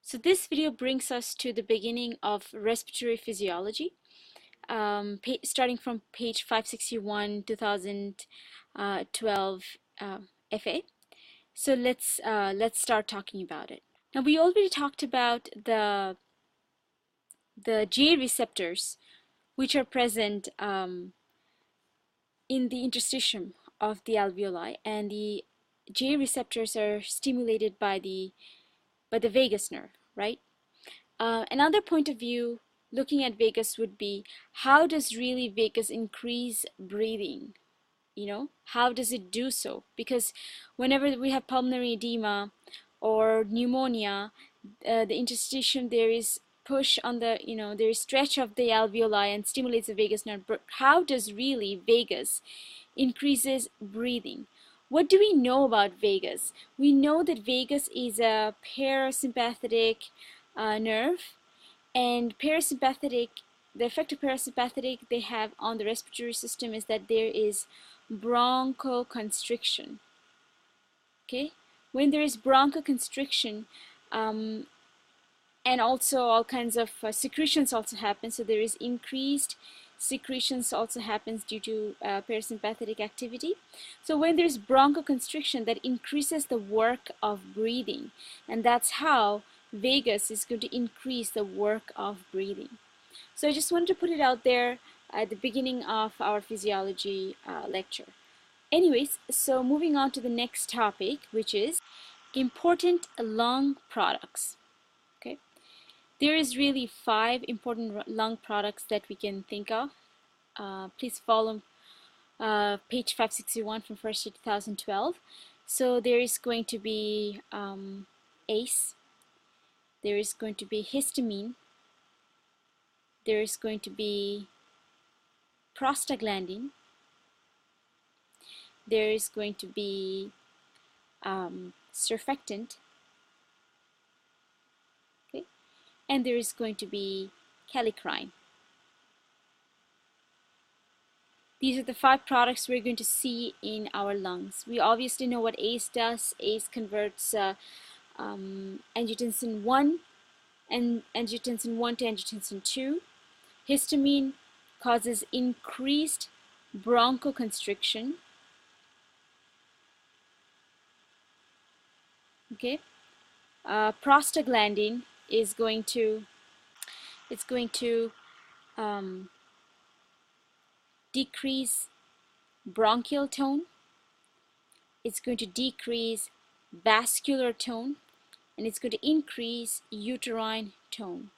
So this video brings us to the beginning of respiratory physiology, starting from page 561, 2012 FA. So let's start talking about it. Now we already talked about the J receptors, which are present in the interstitium of the alveoli, and the J receptors are stimulated by the vagus nerve, right? Another point of view looking at vagus would be, how does really vagus increase breathing? How does it do so? Because whenever we have pulmonary edema or pneumonia, the interstitium, there is push on the, there is stretch of the alveoli and stimulates the vagus nerve. But how does really vagus increases breathing? What do we know about vagus? We know that vagus is a parasympathetic nerve, and parasympathetic, the effect of parasympathetic they have on the respiratory system is that there is bronchoconstriction. Okay, when there is bronchoconstriction, and also all kinds of secretions also happen. So there is increased secretions also happens due to parasympathetic activity. So when there's bronchoconstriction, that increases the work of breathing, and that's how vagus is going to increase the work of breathing. So I just wanted to put it out there at the beginning of our physiology lecture. Anyways, so moving on to the next topic, which is important lung products. Okay, there is really 5 important lung products that we can think of. Please follow page 561 from 1st to 2012. So there is going to be ACE, there is going to be histamine, there is going to be prostaglandin, there is going to be surfactant, okay, and there is going to be Kallikrein. These are the 5 products we're going to see in our lungs. We obviously know what ACE does. ACE converts angiotensin 1 and angiotensin 1 to angiotensin 2. Histamine causes increased bronchoconstriction. Okay, prostaglandin is going to decrease bronchial tone. It's going to decrease vascular tone, and it's going to increase uterine tone.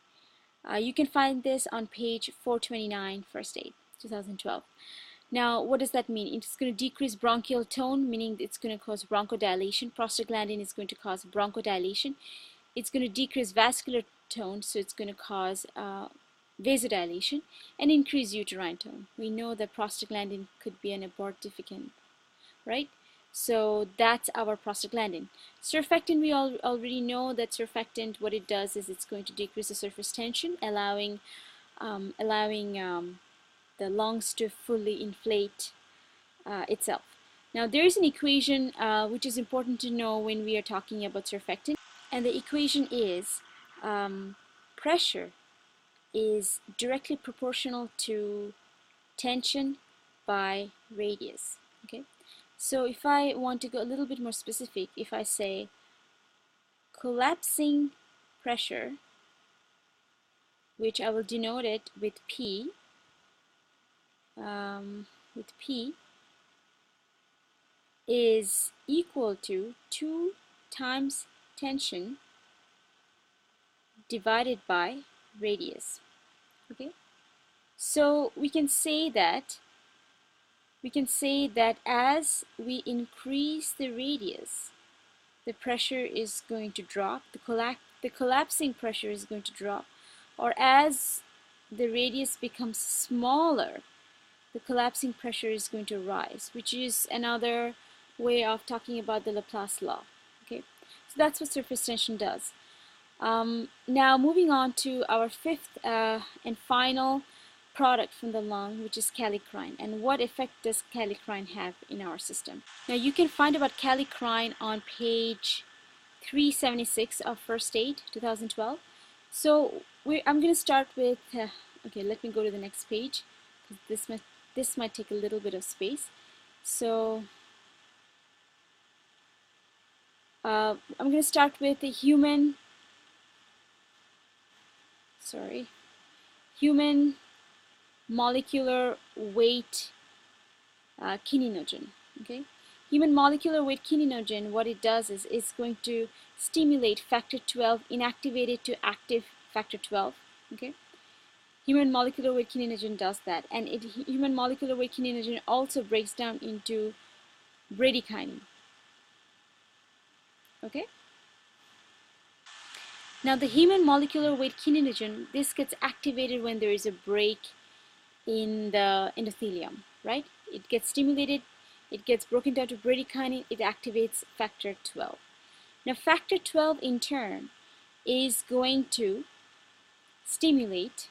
You can find this on page 429, first aid, 2012. Now, what does that mean? It's going to decrease bronchial tone, meaning it's going to cause bronchodilation. Prostaglandin is going to cause bronchodilation. It's going to decrease vascular tone, so it's going to cause vasodilation, and increase uterine tone. We know that prostaglandin could be an abortifacient, right? So that's our prostaglandin. Surfactant, we already know that surfactant, what it does is it's going to decrease the surface tension, allowing the lungs to fully inflate itself. Now there is an equation which is important to know when we are talking about surfactant, and the equation is pressure is directly proportional to tension by radius. Okay, so if I want to go a little bit more specific, if I say collapsing pressure, which I will denote it with P, is equal to 2 times tension divided by radius. Okay, so we can say that as we increase the radius, the pressure is going to drop, the collapsing pressure is going to drop, or as the radius becomes smaller, the collapsing pressure is going to rise, which is another way of talking about the Laplace law. Okay, so that's what surface tension does. Now moving on to our 5th and final product from the lung, which is Kallikrein. And what effect does Kallikrein have in our system? Now you can find about Kallikrein on page 376 of first aid 2012. So I'm going to start with okay, let me go to the next page because this might take a little bit of space. So I'm going to start with the human molecular weight kininogen. Okay, human molecular weight kininogen, what it does is it's going to stimulate factor 12 inactivated to active factor 12. Okay, human molecular weight kininogen does that, and human molecular weight kininogen also breaks down into bradykinin. Okay, now the human molecular weight kininogen, this gets activated when there is a break in the endothelium, right? It gets stimulated, it gets broken down to bradykinin, it activates factor 12. Now factor 12 in turn is going to stimulate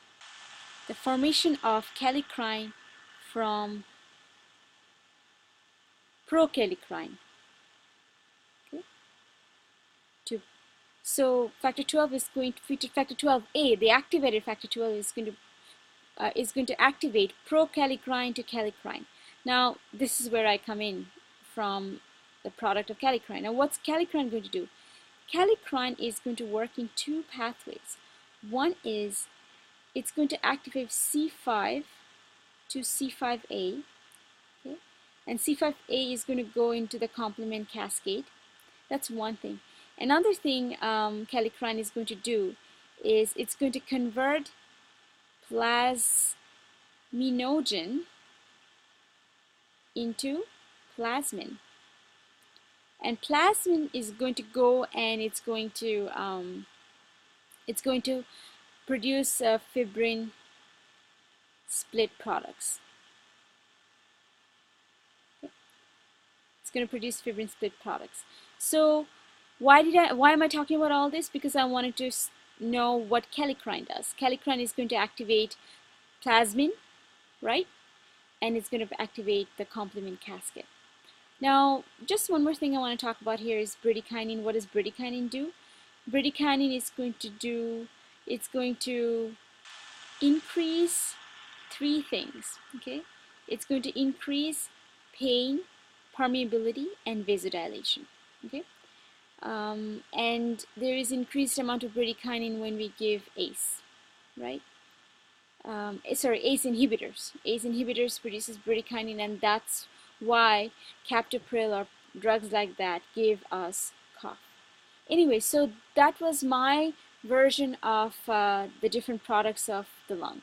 the formation of kallikrein from prokallikrein. Okay? So factor 12 is going to factor 12A, the activated factor 12 is going to activate prokallikrein to kallikrein. Now this is where I come in from the product of kallikrein. Now what's kallikrein going to do? Kallikrein is going to work in two pathways. One is it's going to activate C5 to C5A, okay? And C5A is going to go into the complement cascade. That's one thing. Another thing kallikrein is going to do is it's going to convert plasminogen into plasmin, and plasmin is going to go and it's going to produce fibrin split products. Okay. It's going to produce fibrin split products. So why am I talking about all this? Because I wanted to know what kallikrein does. Kallikrein is going to activate plasmin, right? And it's going to activate the complement cascade. Now, just one more thing I want to talk about here is bradykinin. What does bradykinin do? Bradykinin is going to do, it's going to increase three things, okay? It's going to increase pain, permeability, and vasodilation, okay? And there is increased amount of bradykinin when we give ACE, right? ACE inhibitors. ACE inhibitors produces bradykinin, and that's why captopril or drugs like that give us cough. Anyway, so that was my version of the different products of the lung.